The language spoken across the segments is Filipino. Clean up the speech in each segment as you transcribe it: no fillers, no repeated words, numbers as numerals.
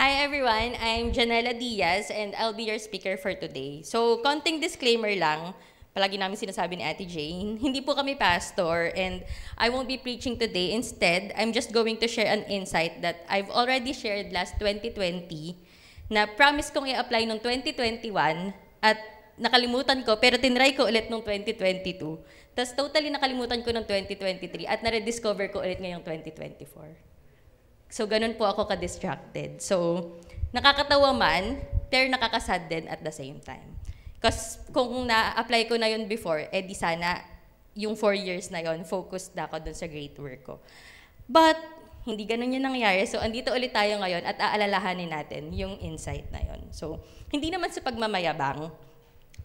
Hi everyone, I'm Janela Diaz and I'll be your speaker for today. So, konting disclaimer lang, palagi namin sinasabi ni Ate Jane, hindi po kami pastor and I won't be preaching today. Instead, I'm just going to share an insight that I've already shared last 2020 na promise kong i-apply noong 2021 at nakalimutan ko pero tinry ko ulit noong 2022. Tapos totally nakalimutan ko noong 2023 at na-rediscover ko ulit ngayong 2024. So, ganun po ako ka-distracted. So, nakakatawa man, pero nakakasad din at the same time. Kasi kung na-apply ko na yun before, di sana yung 4 years na yun, focused na ako dun sa great work ko. But, hindi ganun yung nangyari. So, andito ulit tayo ngayon at aalalahanin natin yung insight na yun. So, hindi naman sa pagmamayabang,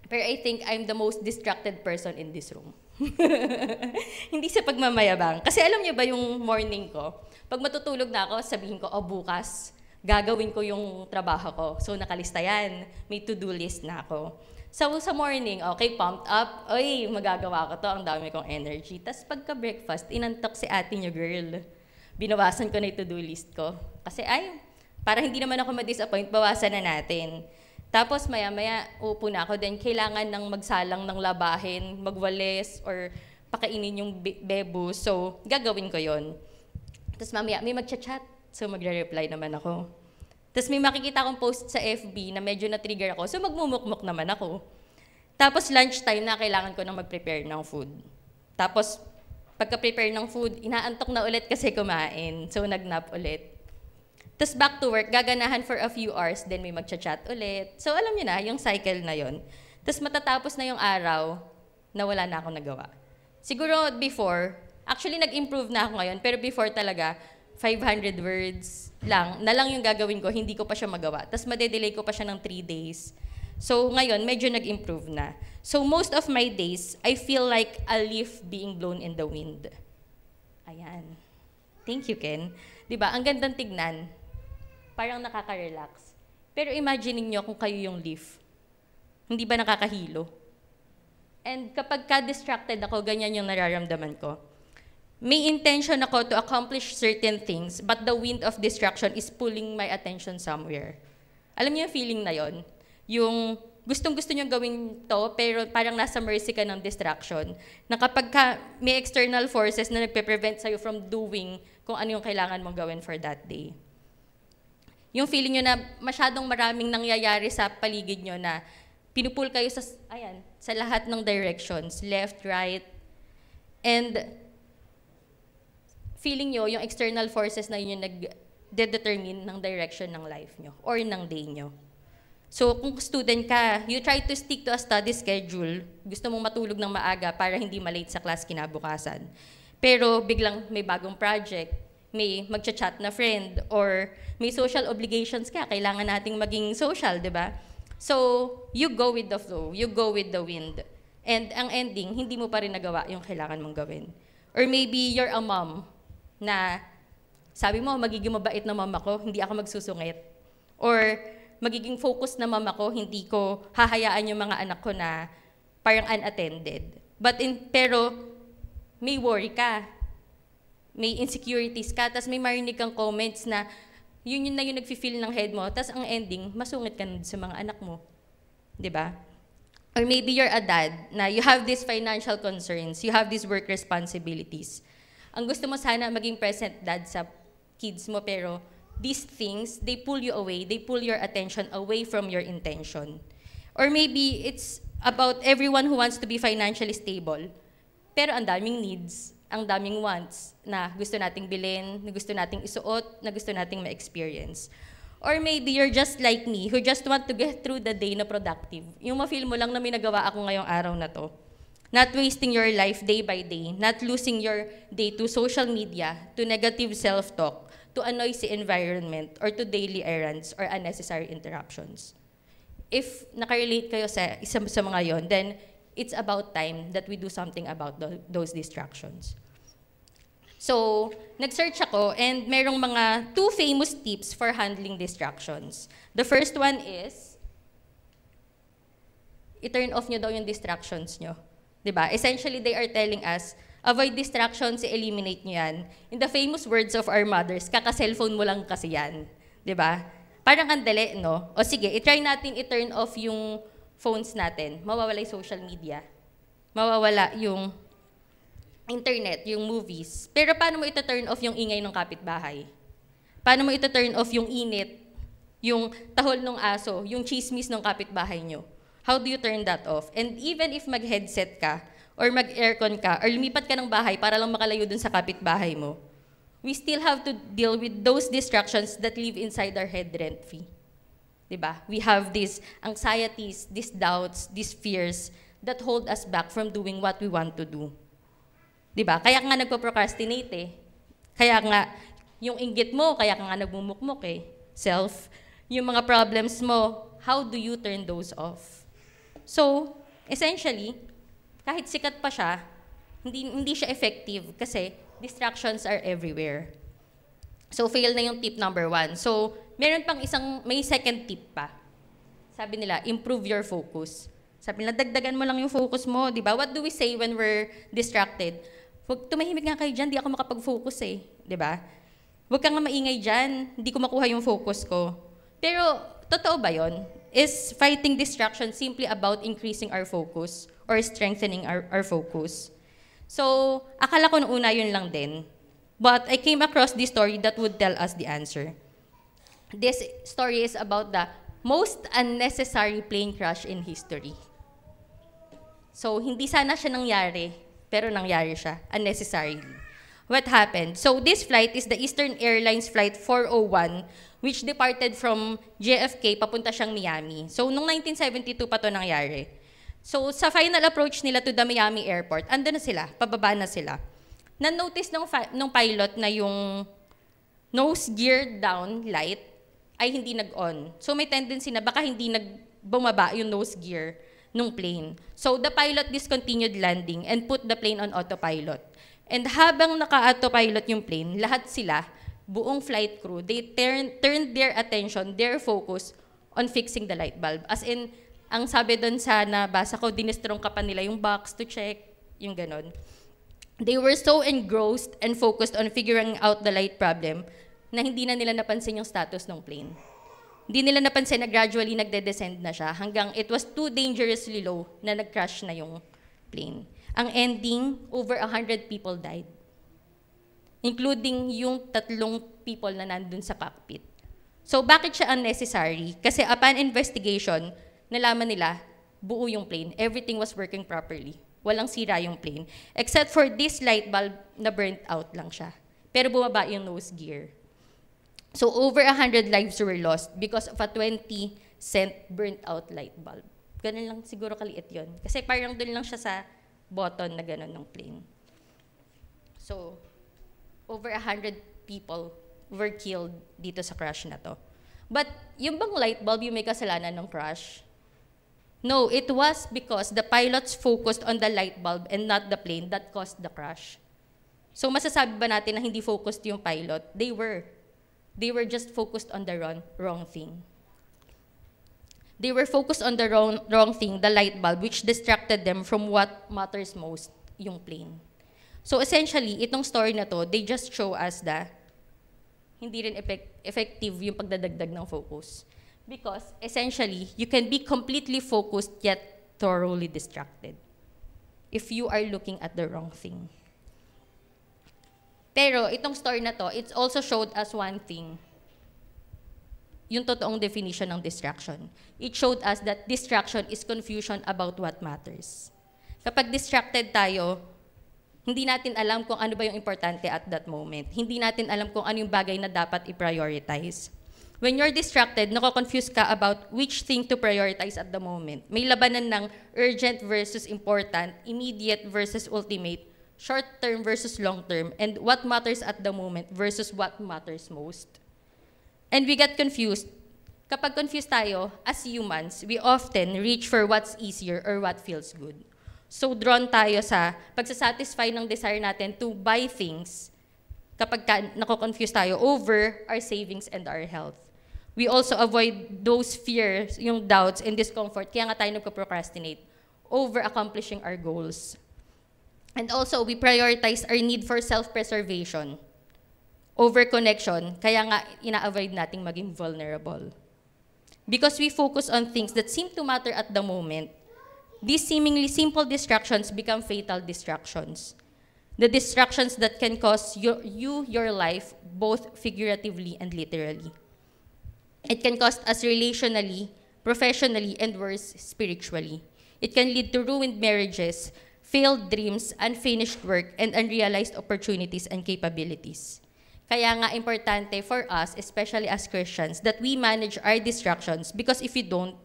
pero I think I'm the most distracted person in this room. Hindi sa pagmamayabang. Kasi alam niyo ba yung morning ko, pag matutulog na ako, sabihin ko, bukas, gagawin ko yung trabaho ko. So, nakalista yan. May to-do list na ako. So, sa morning, okay, pumped up. Oy, magagawa ko to. Ang dami kong energy. Tapos, pagka-breakfast, inantok si ate niyo, girl. Binawasan ko na yung to-do list ko. Kasi, para hindi naman ako ma-disappoint, bawasan na natin. Tapos, maya-maya, upo na ako. Then, kailangan ng magsalang ng labahin, magwalis, or pakainin yung bebo. So, gagawin ko yon. Tapos mamaya, may magchat-chat. So, magre-reply naman ako. Tapos may makikita akong post sa FB na medyo na-trigger ako. So, magmumukmuk naman ako. Tapos lunchtime na kailangan ko nang mag-prepare ng food. Tapos, pagka-prepare ng food, inaantok na ulit kasi kumain. So, nag-nap ulit. Tapos back to work, gaganahan for a few hours, then may magchat-chat ulit. So, alam niyo na, yung cycle na yon. Tapos matatapos na yung araw na wala na akong nagawa. Siguro before, actually, nag-improve na ako ngayon, pero before talaga, 500 words lang, na lang yung gagawin ko, hindi ko pa siya magawa. Tapos madedelay ko pa siya ng 3 days. So ngayon, medyo nag-improve na. So most of my days, I feel like a leaf being blown in the wind. Ayan. Thank you, Ken. Diba, ang gandang tignan. Parang nakaka-relax. Pero imagine niyo kung kayo yung leaf. Hindi ba nakakahilo? And kapag ka-distracted ako, ganyan yung nararamdaman ko. May intention ako to accomplish certain things, but the wind of distraction is pulling my attention somewhere. Alam niyo yung feeling na yon? Yung gustong-gusto niyo gawin to, pero parang nasa mercy ka ng distraction. Na kapag may external forces na nagpe-prevent sa'yo from doing kung ano yung kailangan mong gawin for that day. Yung feeling niyo na masyadong maraming nangyayari sa paligid niyo na pinupul kayo sa lahat ng directions, left, right, and feeling nyo, yung external forces na yun yung nag-determine ng direction ng life nyo or ng day nyo. So, kung student ka, you try to stick to a study schedule. Gusto mong matulog ng maaga para hindi malate sa class kinabukasan. Pero biglang may bagong project, may magchat-chat na friend, or may social obligations ka, kailangan nating maging social, di ba? So, you go with the flow, you go with the wind. And ang ending, hindi mo pa rin nagawa yung kailangan mong gawin. Or maybe you're a mom, na sabi mo, magiging mabait na mama ko, hindi ako magsusungit. Or magiging focus na mama ko, hindi ko hahayaan yung mga anak ko na parang unattended. Pero may worry ka, may insecurities ka, tapos may marinig kang comments na yun na yung nag-feel ng head mo, tapos ang ending, masungit ka sa mga anak mo. Diba? Or maybe you're a dad, na you have these financial concerns, you have these work responsibilities. Ang gusto mo sana maging present dad sa kids mo, pero these things, they pull you away, they pull your attention away from your intention. Or maybe it's about everyone who wants to be financially stable, pero ang daming needs, ang daming wants na gusto nating bilhin, na gusto nating isuot, na gusto nating ma-experience. Or maybe you're just like me, who just want to get through the day na productive. Yung ma-feel mo lang na may nagawa ako ngayong araw na to. Not wasting your life day by day, not losing your day to social media, to negative self-talk, to a noisy environment, or to daily errands or unnecessary interruptions. If nakarelate kayo sa isa sa mga yon, then it's about time that we do something about those distractions. So, nag-search ako and merong mga 2 famous tips for handling distractions. The first one is, i-turn off nyo daw yung distractions nyo. Diba? Essentially, they are telling us, avoid distractions, eliminate nyo yan. In the famous words of our mothers, kaka-cellphone mo lang kasi yan. Diba? Parang andali, no? O sige, i-try natin i-turn off yung phones natin. Mawawala yung social media. Mawawala yung internet, yung movies. Pero paano mo ito-turn off yung ingay ng kapitbahay? Paano mo ito-turn off yung init, yung tahol ng aso, yung chismis ng kapitbahay nyo? How do you turn that off? And even if mag-headset ka, or mag-aircon ka, or lumipat ka ng bahay para lang makalayo dun sa kapitbahay mo, we still have to deal with those distractions that live inside our head rent-free. Diba? We have these anxieties, these doubts, these fears that hold us back from doing what we want to do. Diba? Kaya nga nagpo-procrastinate eh. Kaya nga, yung inggit mo, kaya ka nga nagmumukmuk eh. Self. Yung mga problems mo, how do you turn those off? So, essentially, kahit sikat pa siya, hindi siya effective kasi distractions are everywhere. So, fail na yung tip number 1. So, may second tip pa. Sabi nila, improve your focus. Sabi nila, dagdagan mo lang yung focus mo, di ba? What do we say when we're distracted? Huwag tumahimik nga kayo dyan, di ako makapag-focus eh, di ba? Huwag kang nga maingay dyan, hindi ko makuha yung focus ko. Pero, totoo ba yon? Is fighting distraction simply about increasing our focus or strengthening our focus? So, akala ko nung una yun lang din. But I came across this story that would tell us the answer. This story is about the most unnecessary plane crash in history. So, hindi sana siya nangyari, pero nangyari siya, unnecessarily. What happened? So, this flight is the Eastern Airlines Flight 401, which departed from JFK, papunta siyang Miami. So, noong 1972 pa to nangyari. So, sa final approach nila to the Miami Airport, ando na sila, pababa na sila. Na-notice nung pilot na yung nose gear down light ay hindi nag-on. So, may tendency na baka hindi bumaba yung nose gear nung plane. So, the pilot discontinued landing and put the plane on autopilot. And habang naka-autopilot yung plane, lahat sila, buong flight crew, they turned their attention, their focus on fixing the light bulb. As in, ang sabi doon sa nabasa ko, dinistrong ka pa nila yung box to check, yung ganon. They were so engrossed and focused on figuring out the light problem na hindi na nila napansin yung status ng plane. Hindi nila napansin na gradually nagde-descend na siya hanggang it was too dangerously low na nag-crash na yung plane. Ang ending, over 100 people died, including yung 3 people na nandun sa cockpit. So bakit siya unnecessary? Kasi upon investigation, nalaman nila, buo yung plane. Everything was working properly. Walang sira yung plane. Except for this light bulb na burnt out lang siya. Pero bumaba yung nose gear. So over 100 lives were lost because of a 20-cent burnt out light bulb. Ganun lang siguro kaliit yun. Kasi parang doon lang siya sa button na ganun ng plane. So, over 100 people were killed dito sa crash na to. But yung bang light bulb yung may kasalanan ng crash? No, it was because the pilots focused on the light bulb and not the plane that caused the crash. So masasabi ba natin na hindi focused yung pilot? They were. They were just focused on the wrong thing. They were focused on the wrong thing, the light bulb, which distracted them from what matters most, yung plane. So essentially, itong story na to, they just show us that hindi rin effective yung pagdadagdag ng focus. Because essentially, you can be completely focused yet thoroughly distracted if you are looking at the wrong thing. Pero itong story na to, it's also showed us one thing, yung totoong definition ng distraction. It showed us that distraction is confusion about what matters. Kapag distracted tayo, hindi natin alam kung ano ba yung importante at that moment. Hindi natin alam kung ano yung bagay na dapat i-prioritize. When you're distracted, nako-confuse ka about which thing to prioritize at the moment. May labanan ng urgent versus important, immediate versus ultimate, short-term versus long-term, and what matters at the moment versus what matters most. And we get confused. Kapag confused tayo, as humans, we often reach for what's easier or what feels good. So drawn tayo sa pagsasatisfy ng desire natin to buy things kapag nako-confuse tayo over our savings and our health. We also avoid those fears, yung doubts and discomfort, kaya nga tayo nagpo-procrastinate over accomplishing our goals. And also, we prioritize our need for self-preservation Over-connection, kaya nga ina-avoid nating maging vulnerable. Because we focus on things that seem to matter at the moment, these seemingly simple distractions become fatal distractions. The distractions that can cost your life, both figuratively and literally. It can cost us relationally, professionally, and worse, spiritually. It can lead to ruined marriages, failed dreams, unfinished work, and unrealized opportunities and capabilities. Kaya nga importante for us, especially as Christians, that we manage our distractions, because if we don't,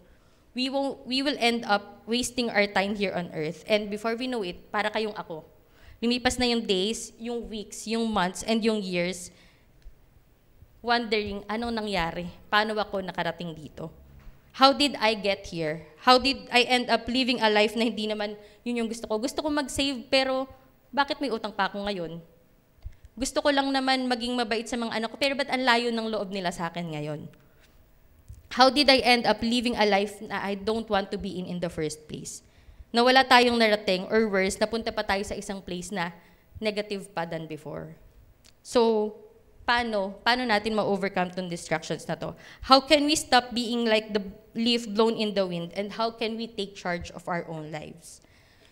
we will end up wasting our time here on earth. And before we know it, para kayong ako. Lumipas na yung days, yung weeks, yung months, and yung years, wondering, anong nangyari? Paano ako nakarating dito? How did I get here? How did I end up living a life na hindi naman yun yung gusto ko? Gusto ko mag-save, pero bakit may utang pa ako ngayon? Gusto ko lang naman maging mabait sa mga anak ko, pero ba't ang layo ng loob nila sa akin ngayon? How did I end up living a life na I don't want to be in the first place? Na wala tayong narating, or worse, napunta pa tayo sa isang place na negative pa than before. So, paano natin ma-overcome tong distractions na to? How can we stop being like the leaf blown in the wind, and how can we take charge of our own lives?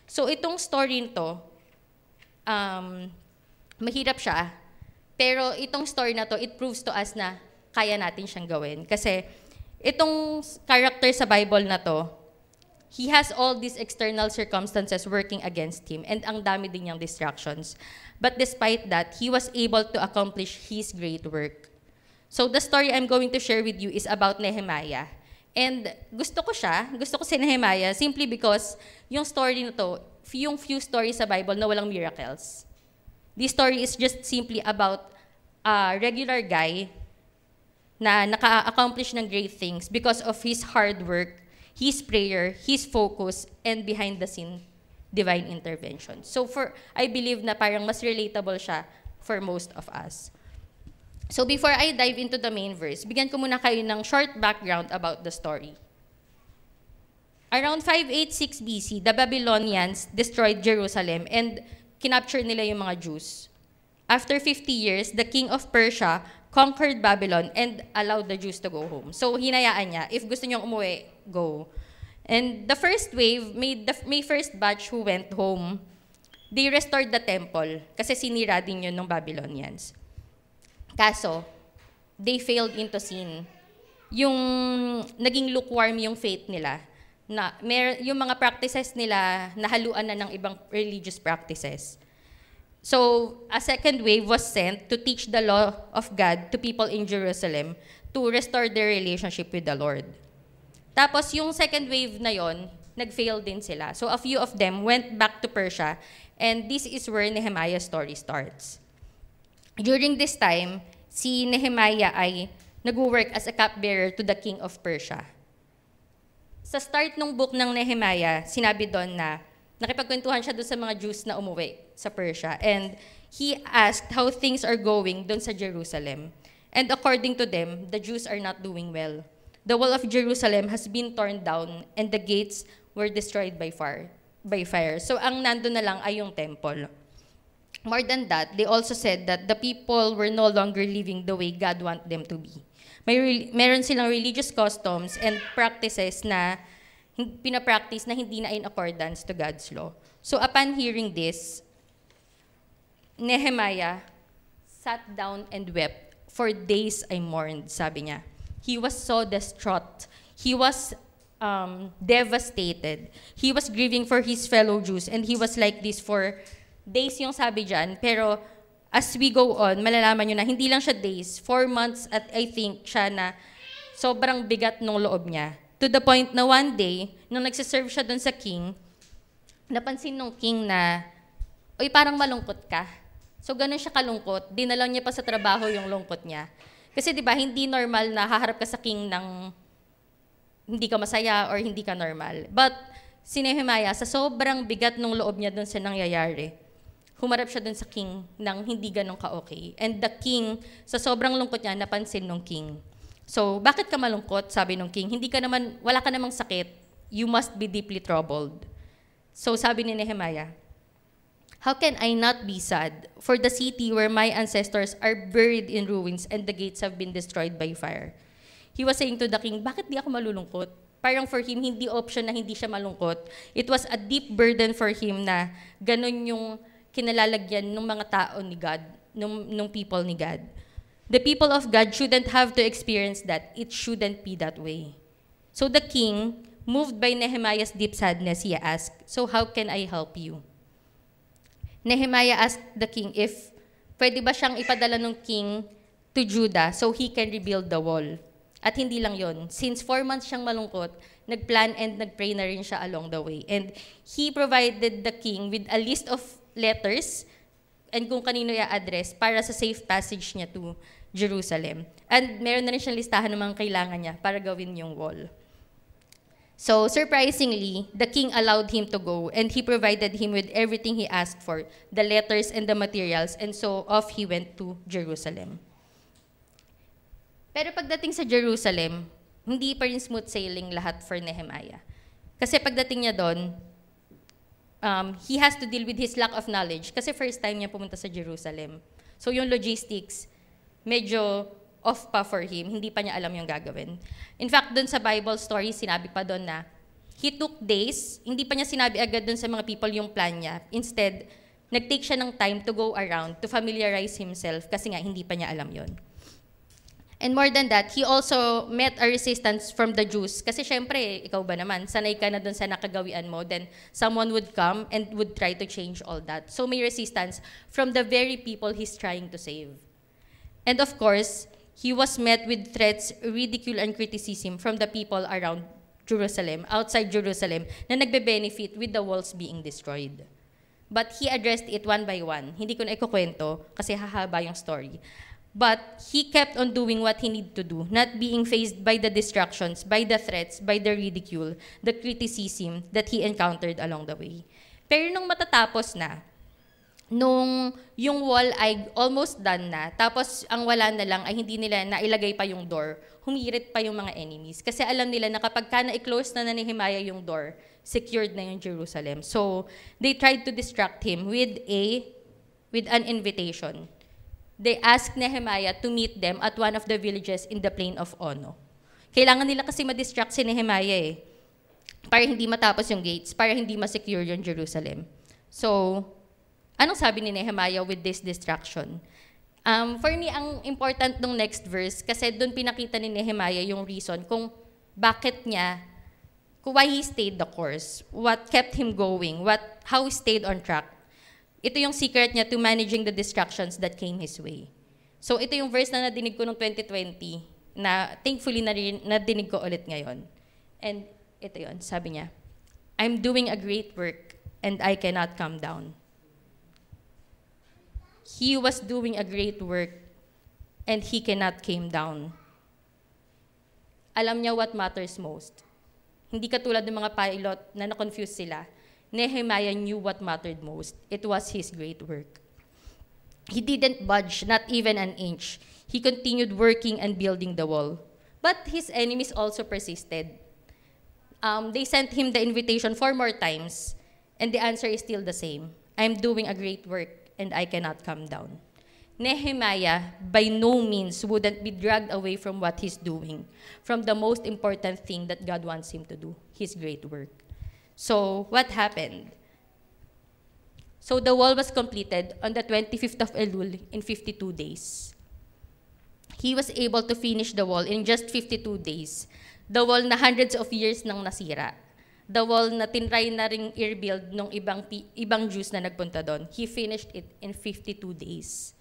So, itong story nito, mahirap siya, pero itong story na to, it proves to us na kaya natin siyang gawin. Kasi itong character sa Bible na to, he has all these external circumstances working against him, and ang dami din niyang distractions. But despite that, he was able to accomplish his great work. So the story I'm going to share with you is about Nehemiah. And gusto ko si Nehemiah simply because yung story na to, yung few stories sa Bible na walang miracles. This story is just simply about a regular guy na naka-accomplish ng great things because of his hard work, his prayer, his focus, and behind-the-scene divine intervention. So I believe na parang mas relatable siya for most of us. So before I dive into the main verse, bigyan ko muna kayo ng short background about the story. Around 586 BC, the Babylonians destroyed Jerusalem and kinapture nila yung mga Jews. After 50 years, the king of Persia conquered Babylon and allowed the Jews to go home. So hinayaan niya, if gusto niyong umuwi, go. And the first wave, may first batch who went home, they restored the temple kasi sinira din yun ng Babylonians. Kaso, they failed into sin. Yung naging lukewarm yung faith nila, na yung mga practices nila nahaluan na ng ibang religious practices. So, a second wave was sent to teach the law of God to people in Jerusalem to restore their relationship with the Lord. Tapos, yung second wave na yon, nag-fail din sila. So, a few of them went back to Persia, and this is where Nehemiah's story starts. During this time, si Nehemiah ay nag-work as a cupbearer to the king of Persia. Sa start ng book ng Nehemiah, sinabi doon na nakipagkwentuhan siya doon sa mga Jews na umuwi sa Persia. And he asked how things are going doon sa Jerusalem. And according to them, the Jews are not doing well. The wall of Jerusalem has been torn down and the gates were destroyed by fire. So ang nandun na lang ay yung temple. More than that, they also said that the people were no longer living the way God want them to be. Meron silang religious customs and practices na pinapractice na hindi na in accordance to God's law. So upon hearing this, Nehemiah sat down and wept. For days I mourned, sabi niya. He was so distraught. He was devastated. He was grieving for his fellow Jews, and he was like this for days yung sabi dyan. Pero as we go on, malalaman nyo na hindi lang siya days, 4 months at I think siya na sobrang bigat ng loob niya. To the point na one day, nung nagsiserve siya doon sa king, napansin nung king na, "Uy, parang malungkot ka." So ganun siya kalungkot, dinala niya pa sa trabaho yung lungkot niya. Kasi di ba hindi normal na haharap ka sa king ng hindi ka masaya or hindi ka normal. But si Nehemiah, sa sobrang bigat ng loob niya doon sa nangyayari, humarap siya dun sa king nang hindi ganun ka-okay. And the king, sa sobrang lungkot niya, napansin nung king. So, bakit ka malungkot? Sabi nung king, wala ka namang sakit. You must be deeply troubled. So, sabi ni Nehemiah, How can I not be sad for the city where my ancestors are buried in ruins and the gates have been destroyed by fire? He was saying to the king, bakit di ako malulungkot? Parang for him, hindi option na hindi siya malungkot. It was a deep burden for him na ganun yung kinalalagyan ng mga tao ni God, nung people ni God. The people of God shouldn't have to experience that. It shouldn't be that way. So the king, moved by Nehemiah's deep sadness, he asked, so how can I help you? Nehemiah asked the king if pwede ba siyang ipadala ng king to Judah so he can rebuild the wall. At hindi lang yon. Since 4 months siyang malungkot, nagplan and nagpray na rin siya along the way. And he provided the king with a list of letters and kung kanino i-address para sa safe passage niya to Jerusalem. And meron na rin siyang listahan ng mga kailangan niya para gawin yung wall. So, surprisingly, the king allowed him to go, and he provided him with everything he asked for, the letters and the materials, and so off he went to Jerusalem. Pero pagdating sa Jerusalem, hindi pa rin smooth sailing lahat for Nehemiah. Kasi pagdating niya doon, he has to deal with his lack of knowledge, kasi first time niya pumunta sa Jerusalem. So yung logistics, medyo off pa for him, hindi pa niya alam yung gagawin. In fact, doon sa Bible story, sinabi pa doon na he took days, hindi pa niya sinabi agad doon sa mga people yung plan niya. Instead, nag-take siya ng time to go around, to familiarize himself, kasi nga hindi pa niya alam yon. And more than that, he also met a resistance from the Jews. Kasi syempre, ikaw ba naman, sanay ka na doon sa nakagawian mo, then someone would come and would try to change all that. So may resistance from the very people he's trying to save. And of course, he was met with threats, ridicule, and criticism from the people around Jerusalem, outside Jerusalem, na nagbe-benefit with the walls being destroyed. But he addressed it one by one. Hindi ko na ikukwento kasi hahaba yung story. But he kept on doing what he needed to do, not being faced by the distractions, by the threats, by the ridicule, the criticism that he encountered along the way. Pero nung matatapos na, nung yung wall ay almost done na, tapos ang wala na lang ay hindi nila nailagay pa yung door, humirit pa yung mga enemies. Kasi alam nila na kapag ka na-close na ni Nehemiah yung door, secured na yung Jerusalem. So, they tried to distract him with an invitation. They asked Nehemiah to meet them at one of the villages in the plain of Ono. Kailangan nila kasi ma-distract si Nehemiah para hindi matapos yung gates, para hindi ma-secure yung Jerusalem. So, anong sabi ni Nehemiah with this distraction? For me, ang important nung next verse, kasi doon pinakita ni Nehemiah yung reason kung bakit niya, why he stayed the course, what kept him going, how he stayed on track. Ito yung secret niya to managing the distractions that came his way. So ito yung verse na nadinig ko noong 2020, na thankfully nadinig ko ulit ngayon. And ito yun, sabi niya, I'm doing a great work and I cannot come down. He was doing a great work and he cannot came down. Alam niya what matters most. Hindi katulad ng mga pilot na na-confuse sila. Nehemiah knew what mattered most. It was his great work. He didn't budge, not even an inch. He continued working and building the wall. But his enemies also persisted. They sent him the invitation 4 more times, and the answer is still the same. I'm doing a great work, and I cannot come down. Nehemiah, by no means, wouldn't be dragged away from what he's doing, from the most important thing that God wants him to do, his great work. So, what happened? So, the wall was completed on the 25th of Elul in 52 days. He was able to finish the wall in just 52 days. The wall na hundreds of years nang nasira. The wall na tinry na ring i-rebuild ng ibang Jews na nagpunta doon. He finished it in 52 days.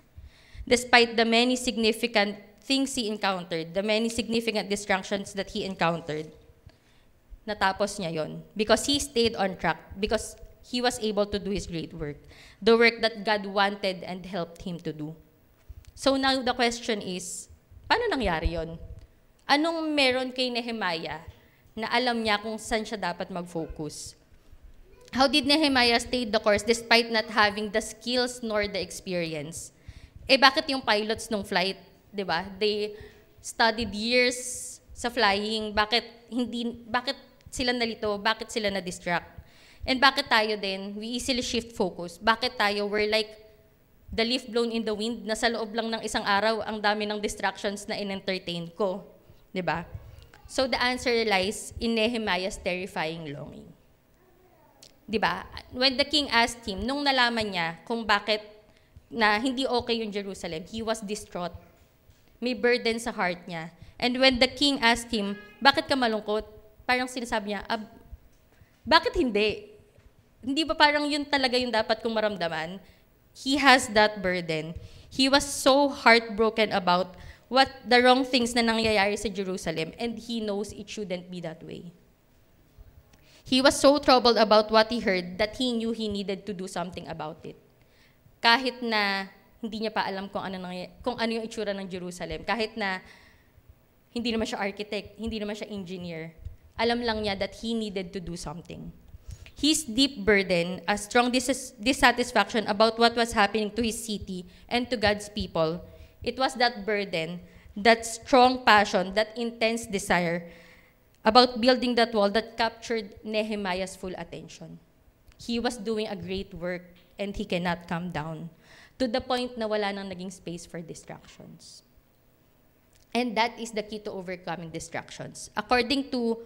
Despite the many significant things he encountered, the many significant distractions that he encountered, natapos niya yon because he stayed on track, because he was able to do his great work, the work that God wanted and helped him to do. So now the question is, paano nangyari yon? Anong meron kay Nehemiah na alam niya kung saan siya dapat mag-focus? How did Nehemiah stay the course despite not having the skills nor the experience? Bakit yung pilots ng flight, di ba? They studied years sa flying. Bakit sila nalito? Bakit sila na-distract? And bakit tayo din, we easily shift focus? Bakit tayo, we're like the leaf blown in the wind, na sa loob lang ng isang araw, ang dami ng distractions na in-entertain ko. Diba? So the answer lies in Nehemiah's terrifying longing. Diba? When the king asked him, nung nalaman niya kung bakit na hindi okay yung Jerusalem, he was distraught. May burden sa heart niya. And when the king asked him, bakit ka malungkot? Parang sinasabi niya, bakit hindi? Hindi ba parang yun talaga yung dapat kong maramdaman? He has that burden. He was so heartbroken about what the wrong things na nangyayari sa Jerusalem, and he knows it shouldn't be that way. He was so troubled about what he heard that he knew he needed to do something about it. Kahit na hindi niya pa alam kung ano yung itsura ng Jerusalem, kahit na hindi naman siya architect, hindi naman siya engineer, alam lang niya that he needed to do something. His deep burden, a strong dissatisfaction about what was happening to his city and to God's people, it was that burden, that strong passion, that intense desire about building that wall that captured Nehemiah's full attention. He was doing a great work and he cannot calm down, to the point na wala nang naging space for distractions. And that is the key to overcoming distractions. According to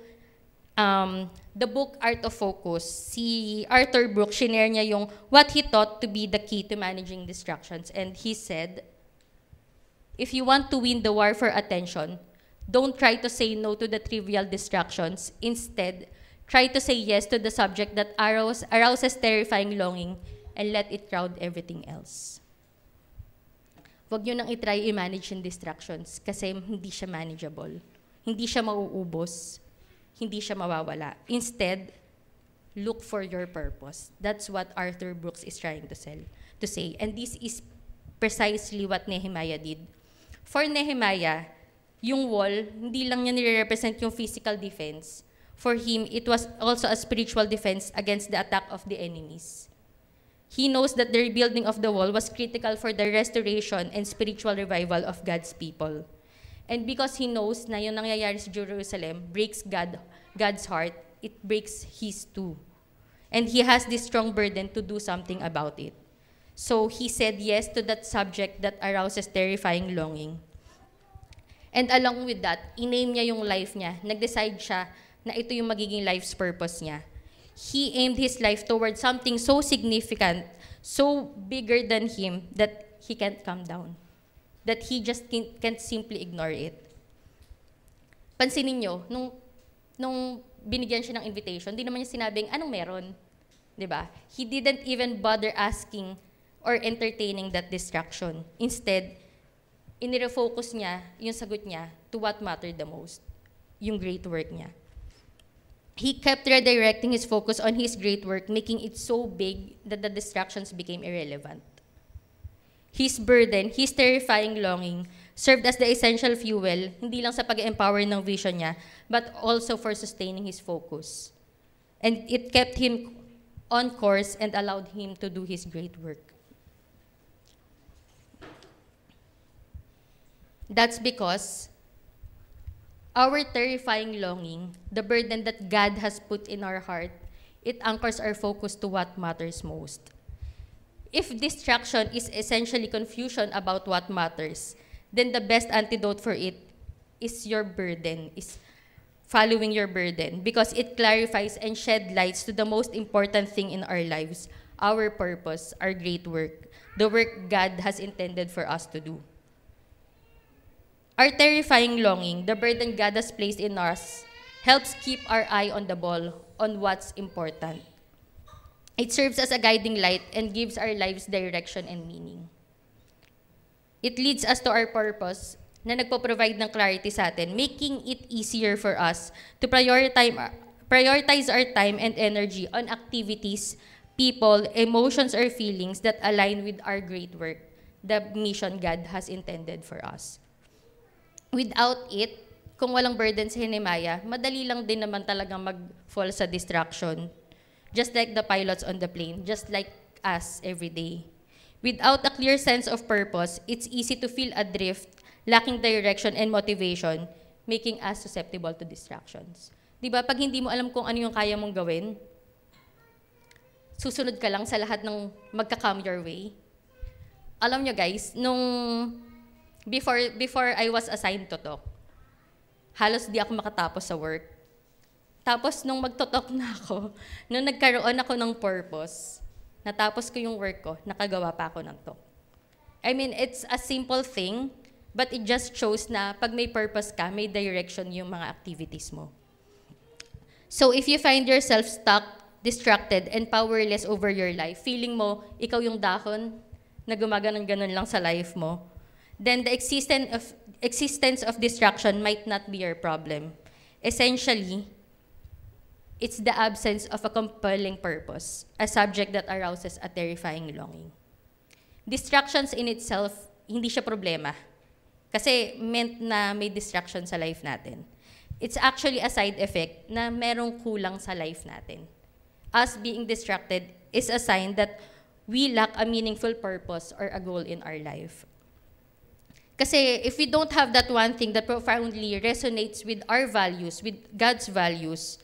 the book Art of Focus, si Arthur Brooks, shinare niya yung what he thought to be the key to managing distractions. And he said, if you want to win the war for attention, don't try to say no to the trivial distractions. Instead, try to say yes to the subject that arouses terrifying longing and let it crowd everything else. Huwag nyo nang itry i-manage yung distractions kasi hindi siya manageable. Hindi siya mauubos. Hindi siya mawawala. Instead, look for your purpose. That's what Arthur Brooks is trying to say. And this is precisely what Nehemiah did. For Nehemiah, yung wall, hindi lang niya nire-represent yung physical defense. For him, it was also a spiritual defense against the attack of the enemies. He knows that the rebuilding of the wall was critical for the restoration and spiritual revival of God's people. And because he knows na yung nangyayari sa Jerusalem breaks God's heart, it breaks his too. And he has this strong burden to do something about it. So he said yes to that subject that arouses terrifying longing. And along with that, in-name niya yung life niya. Nag-decide siya na ito yung magiging life's purpose niya. He aimed his life towards something so significant, so bigger than him, that he can't calm down. That he just can't simply ignore it. Pansinin nyo, nung binigyan siya ng invitation, di naman niya sinabing, anong meron? Diba? He didn't even bother asking or entertaining that distraction. Instead, inirefocus niya yung sagot niya to what mattered the most, yung great work niya. He kept redirecting his focus on his great work, making it so big that the distractions became irrelevant. His burden, his terrifying longing, served as the essential fuel, hindi lang sa pag-empower ng vision niya, but also for sustaining his focus. And it kept him on course and allowed him to do his great work. That's because our terrifying longing, the burden that God has put in our heart, it anchors our focus to what matters most. If distraction is essentially confusion about what matters, then the best antidote for it is your burden, is following your burden, because it clarifies and shed lights to the most important thing in our lives, our purpose, our great work, the work God has intended for us to do. Our terrifying longing, the burden God has placed in us, helps keep our eye on the ball, on what's important. It serves as a guiding light and gives our lives direction and meaning. It leads us to our purpose na nagpo-provide ng clarity sa atin, making it easier for us to prioritize our time and energy on activities, people, emotions, or feelings that align with our great work, the mission God has intended for us. Without it, kung walang burden si Nehemiah, madali lang din naman talagang mag-fall sa distraction. Just like the pilots on the plane, just like us every day. Without a clear sense of purpose, it's easy to feel adrift, lacking direction and motivation, making us susceptible to distractions. Di ba? Pag hindi mo alam kung ano yung kaya mong gawin, susunod ka lang sa lahat ng magka-come your way. Alam nyo guys, before I was assigned to talk, halos di ako makatapos sa work. Tapos nung magtotalk na ako, nung nagkaroon ako ng purpose, natapos ko yung work ko, nakagawa pa ako ng talk. I mean, it's a simple thing, but it just shows na pag may purpose ka, may direction yung mga activities mo. So if you find yourself stuck, distracted, and powerless over your life, feeling mo, ikaw yung dahon na gumaganon-ganon lang sa life mo, then the existence of distraction might not be your problem. Essentially, it's the absence of a compelling purpose, a subject that arouses a terrifying longing. Distractions in itself, hindi siya problema. Kasi meant na may distraction sa life natin. It's actually a side effect na merong kulang sa life natin. Us being distracted is a sign that we lack a meaningful purpose or a goal in our life. Kasi if we don't have that one thing that profoundly resonates with our values, with God's values,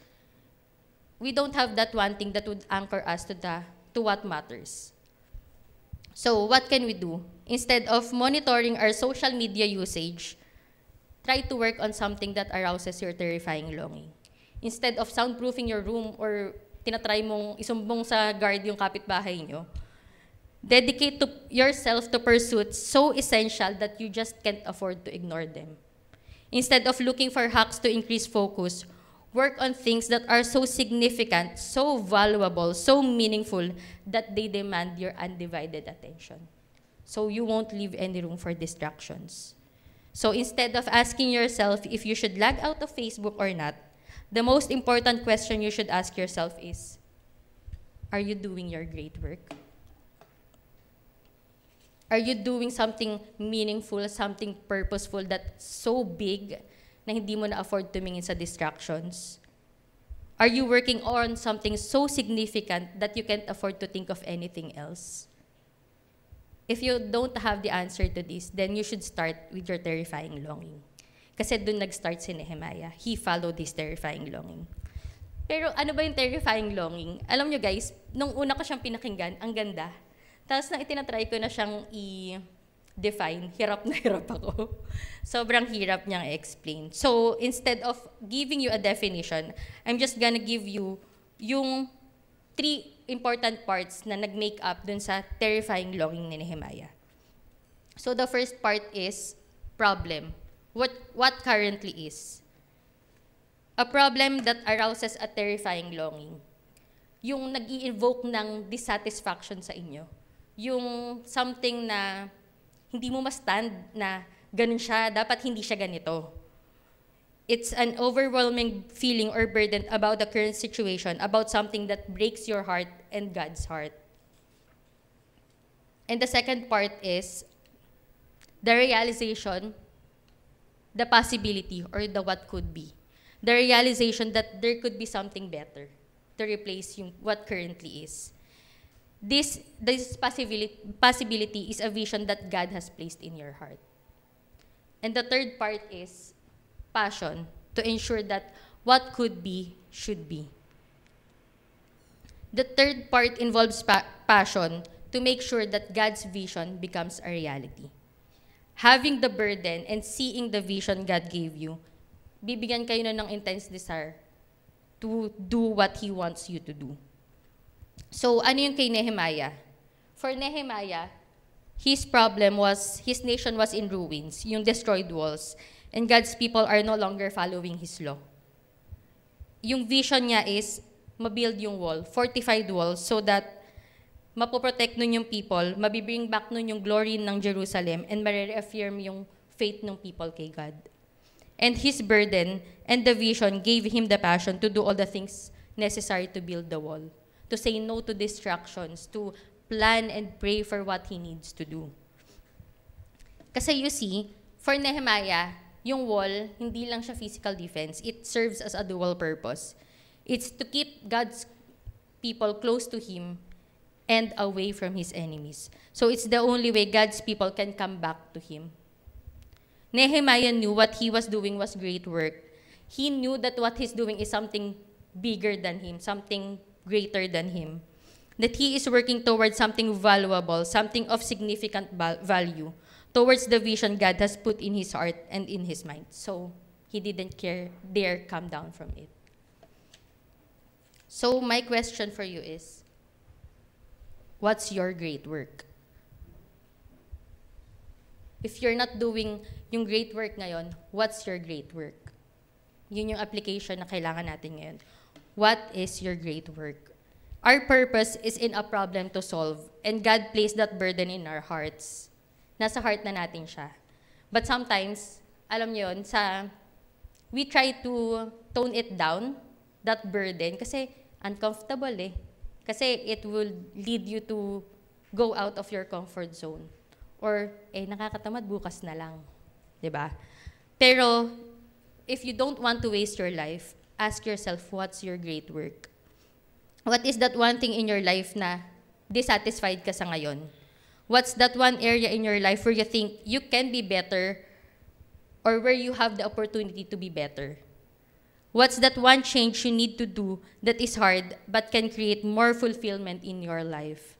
we don't have that one thing that would anchor us to what matters. So what can we do? Instead of monitoring our social media usage, try to work on something that arouses your terrifying longing. Instead of soundproofing your room or tinatry mong isumbong sa guard yung kapitbahay nyo, dedicate yourself to pursuits so essential that you just can't afford to ignore them. Instead of looking for hacks to increase focus, work on things that are so significant, so valuable, so meaningful that they demand your undivided attention. So you won't leave any room for distractions. So instead of asking yourself if you should log out of Facebook or not, the most important question you should ask yourself is, are you doing your great work? Are you doing something meaningful, something purposeful that's so big na hindi mo na-afford tumingin sa distractions? Are you working on something so significant that you can't afford to think of anything else? If you don't have the answer to this, then you should start with your terrifying longing. Kasi dun nag-start si Nehemiah. He followed this terrifying longing. Pero ano ba yung terrifying longing? Alam nyo guys, nung una ko siyang pinakinggan, ang ganda. Tapos nang itinatry ko na siyang i-define, hirap na hirap ako. Sobrang hirap niyang i-explain. So instead of giving you a definition, I'm just gonna give you yung 3 important parts na nag-make up dun sa terrifying longing ni Nehemiah. So the first part is problem. What currently is? A problem that arouses a terrifying longing. Yung nag-i-evoke ng dissatisfaction sa inyo. Yung something na hindi mo ma-stand na ganun siya, dapat hindi siya ganito. It's an overwhelming feeling or burden about the current situation, about something that breaks your heart and God's heart. And the second part is the realization, the possibility, or the what could be. The realization that there could be something better to replace what currently is. This possibility is a vision that God has placed in your heart. And the third part is passion, to ensure that what could be, should be. The third part involves passion, to make sure that God's vision becomes a reality. Having the burden and seeing the vision God gave you, bibigyan kayo na ng intense desire to do what He wants you to do. So, ano yung kay Nehemiah? For Nehemiah, his problem was, his nation was in ruins, yung destroyed walls, and God's people are no longer following His law. Yung vision niya is, mabuild yung wall, fortified wall, so that mapoprotect nun yung people, mabibring back nun yung glory ng Jerusalem, and ma-reaffirm yung faith ng people kay God. And his burden and the vision gave him the passion to do all the things necessary to build the wall, to say no to distractions, to plan and pray for what he needs to do. Kasi you see, for Nehemiah, yung wall, hindi lang siya physical defense. It serves as a dual purpose. It's to keep God's people close to Him and away from His enemies. So it's the only way God's people can come back to Him. Nehemiah knew what he was doing was great work. He knew that what he's doing is something bigger than him, something greater than him. that he is working towards something valuable, something of significant value, towards the vision God has put in his heart and in his mind. So he didn't dare come down from it. So my question for you is, what's your great work? If you're not doing yung great work ngayon, what's your great work? Yun yung application na kailangan natin ngayon. What is your great work? Our purpose is in a problem to solve, and God placed that burden in our hearts. Nasa heart na natin siya. But sometimes, alam niyo yun, we try to tone it down, that burden, kasi uncomfortable eh. Kasi it will lead you to go out of your comfort zone. Or, nakakatamad, bukas na lang. 'Di ba? Pero, if you don't want to waste your life, ask yourself, what's your great work? What is that one thing in your life na dissatisfied ka sa ngayon? What's that one area in your life where you think you can be better or where you have the opportunity to be better? What's that one change you need to do that is hard but can create more fulfillment in your life?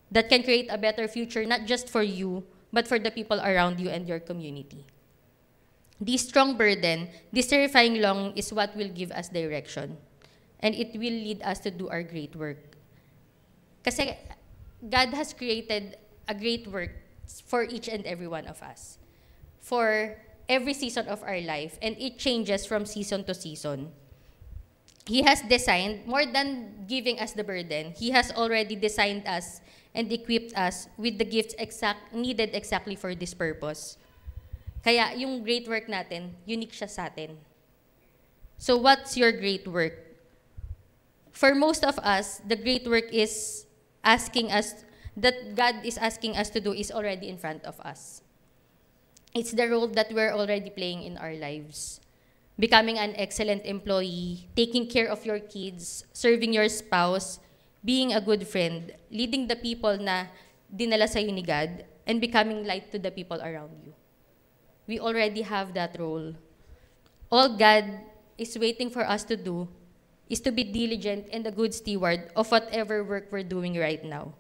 That can create a better future, not just for you, but for the people around you and your community. This strong burden, this terrifying longing is what will give us direction. And it will lead us to do our great work. Kasi God has created a great work for each and every one of us. For every season of our life, and it changes from season to season. He has designed, more than giving us the burden, He has already designed us and equipped us with the gifts needed exactly for this purpose. Kaya yung great work natin, unique siya sa atin. So what's your great work? For most of us, the great work is asking us, that God is asking us to do is already in front of us. It's the role that we're already playing in our lives. Becoming an excellent employee, taking care of your kids, serving your spouse, being a good friend, leading the people na dinala sa'yo ni God, and becoming light to the people around you. We already have that role. All God is waiting for us to do is to be diligent and a good steward of whatever work we're doing right now.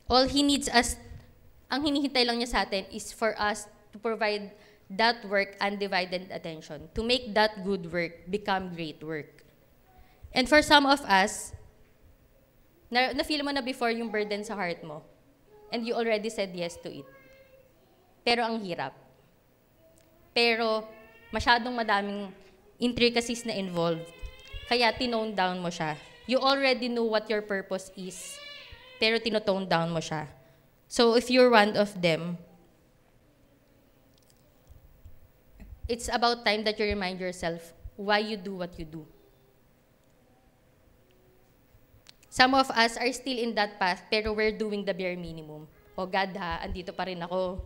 All He needs us, ang hinihintay lang niya sa atin is for us to provide that work undivided attention, to make that good work become great work. And for some of us, na-feel mo na before yung burden sa heart mo, and you already said yes to it. Pero ang hirap. Pero masyadong madaming intricacies na involved, kaya tinone down mo siya. You already know what your purpose is, pero tinotone down mo siya. So if you're one of them, it's about time that you remind yourself why you do what you do. Some of us are still in that path, pero we're doing the bare minimum. Oh God ha, andito pa rin ako.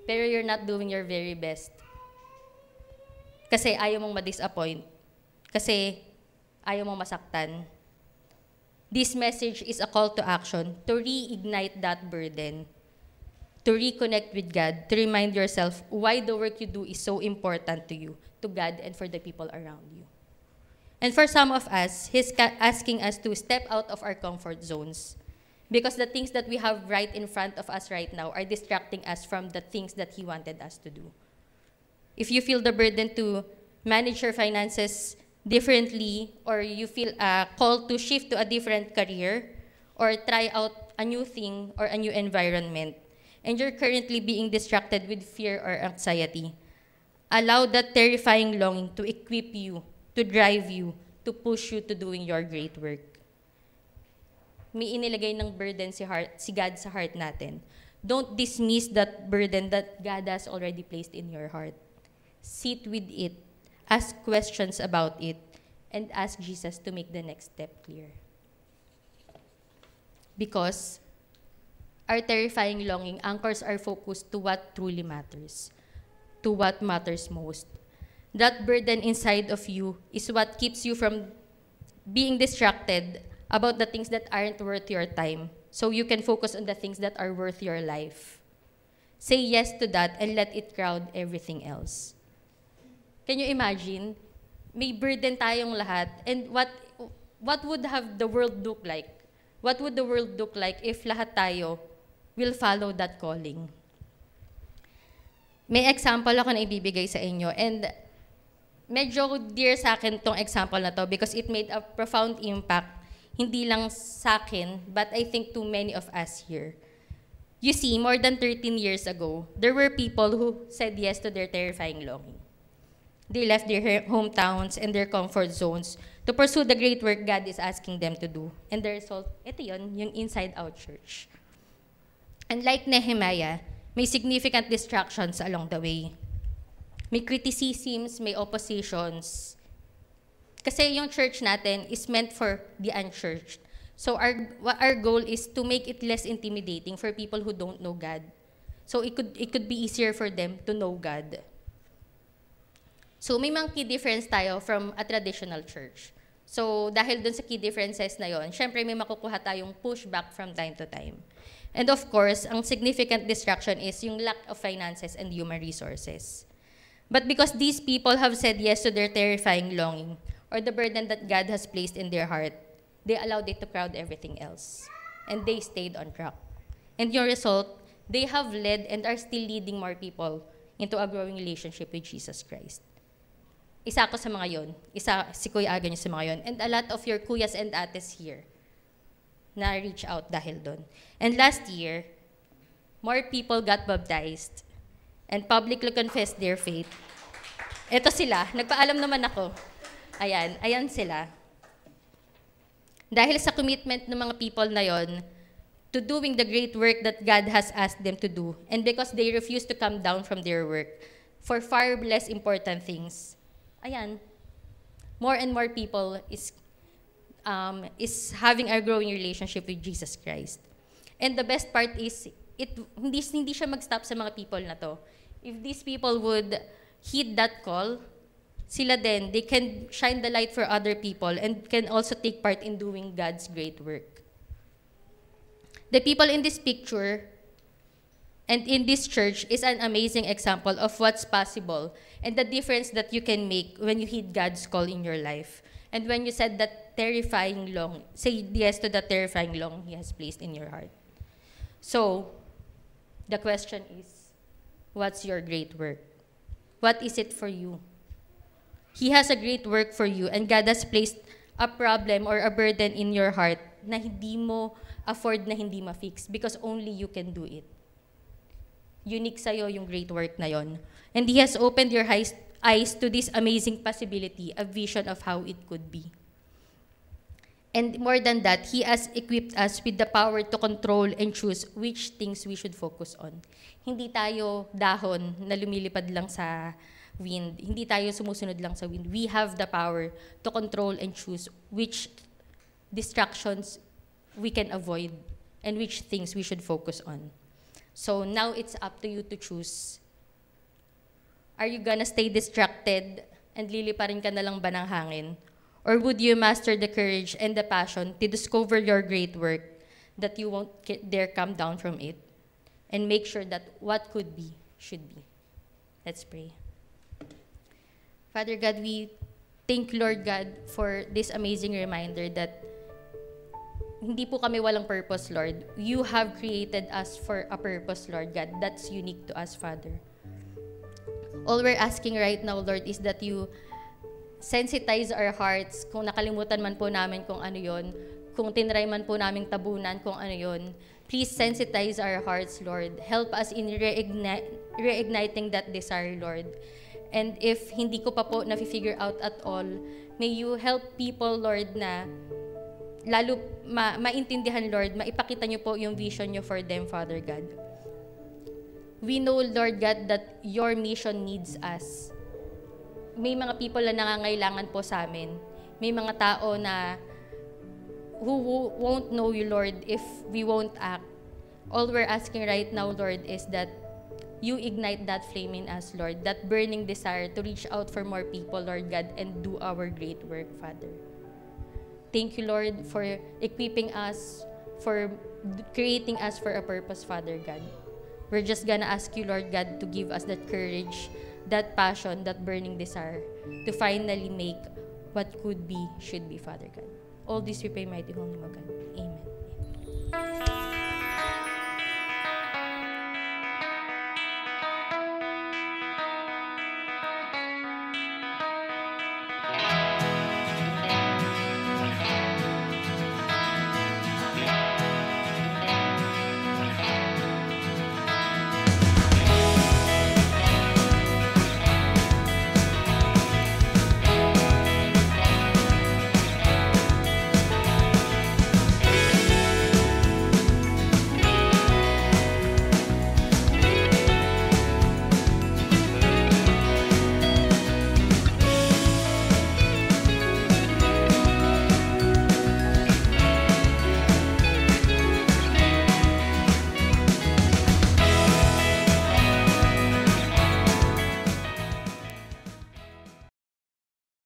Pero you're not doing your very best. Kasi ayaw mong ma-disappoint. Kasi ayaw mong masaktan. This message is a call to action to reignite that burden, to reconnect with God, to remind yourself why the work you do is so important to you, to God, and for the people around you. And for some of us, He's asking us to step out of our comfort zones because the things that we have right in front of us right now are distracting us from the things that He wanted us to do. If you feel the burden to manage your finances differently, or you feel a call to shift to a different career, or try out a new thing or a new environment, and you're currently being distracted with fear or anxiety, allow that terrifying longing to equip you, to drive you, to push you to doing your great work. May inilagay ng burden si God sa heart natin. Don't dismiss that burden that God has already placed in your heart. Sit with it, ask questions about it, and ask Jesus to make the next step clear. Because our terrifying longing anchors our focus to what truly matters, to what matters most. That burden inside of you is what keeps you from being distracted about the things that aren't worth your time, so you can focus on the things that are worth your life. Say yes to that and let it crowd everything else. Can you imagine may burden tayong lahat. And what would have the world look like? What would the world look like if lahat tayo will follow that calling? May example ako na ibibigay sa inyo. And medyo dear sa akin tong example na to because it made a profound impact, hindi lang sa akin, but I think to many of us here. You see, more than 13 years ago, there were people who said yes to their terrifying longing. They left their hometowns and their comfort zones to pursue the great work God is asking them to do. And the result, ito yun, yung inside-out church. And like Nehemiah, may significant distractions along the way. May criticisms, may oppositions. Kasi yung church natin is meant for the unchurched. So our goal is to make it less intimidating for people who don't know God. So it could be easier for them to know God. So may mga key difference tayo from a traditional church. So dahil dun sa key differences na yon, syempre may makukuha tayong pushback from time to time. And of course, ang significant distraction is yung lack of finances and human resources. But because these people have said yes to their terrifying longing or the burden that God has placed in their heart, they allowed it to crowd everything else. And they stayed on track. And yung result, they have led and are still leading more people into a growing relationship with Jesus Christ. Isa ako sa mga yon. Si Kuya Aga niyo sa mga yon. And a lot of your kuyas and ates here na reach out dahil doon. And last year, more people got baptized and publicly confessed their faith. Ito sila. Nagpaalam naman ako. Ayan sila. Dahil sa commitment ng mga people na yon to doing the great work that God has asked them to do, and because they refuse to come down from their work for far less important things, more and more people is having a growing relationship with Jesus Christ. And the best part is, hindi siya mag-stop sa mga people na to. If these people would heed that call, sila din, they can shine the light for other people and can also take part in doing God's great work. The people in this picture and in this church is an amazing example of what's possible and the difference that you can make when you heed God's call in your life. And when you said that terrifying long, say yes to the terrifying long He has placed in your heart. So, the question is, what's your great work? What is it for you? He has a great work for you, and God has placed a problem or a burden in your heart na hindi mo afford na hindi ma-fix because only you can do it. Unique sa'yo yung great work na yon. And He has opened your eyes to this amazing possibility, a vision of how it could be. And more than that, He has equipped us with the power to control and choose which things we should focus on. Hindi tayo dahon na lumilipad lang sa wind. Hindi tayo sumusunod lang sa wind. We have the power to control and choose which distractions we can avoid and which things we should focus on. So now it's up to you to choose. Are you gonna stay distracted and liliparin ka na lang ba ng hangin? Or would you master the courage and the passion to discover your great work that you won't dare come down from it and make sure that what could be, should be? Let's pray. Father God, we thank Lord God for this amazing reminder that hindi po kami walang purpose, Lord. You have created us for a purpose, Lord God, that's unique to us, Father. All we're asking right now, Lord, is that you sensitize our hearts kung nakalimutan man po namin kung ano yon, kung tinry man po naming tabunan kung ano yon. Please sensitize our hearts, Lord. Help us in reigniting that desire, Lord. And if hindi ko pa po na-figure out at all, may you help people, Lord, na lalo maintindihan, Lord, maipakita niyo po yung vision niyo for them, Father God. We know, Lord God, that your mission needs us. May mga people na nangangailangan po sa amin. May mga tao na who won't know you, Lord, if we won't act. All we're asking right now, Lord, is that you ignite that flame in us, Lord, that burning desire to reach out for more people, Lord God, and do our great work, Father. Thank you, Lord, for equipping us, for creating us for a purpose, Father God. We're just gonna ask you, Lord God, to give us that courage, that passion, that burning desire to finally make what could be, should be, Father God. All this we pray, mighty holy God. Amen.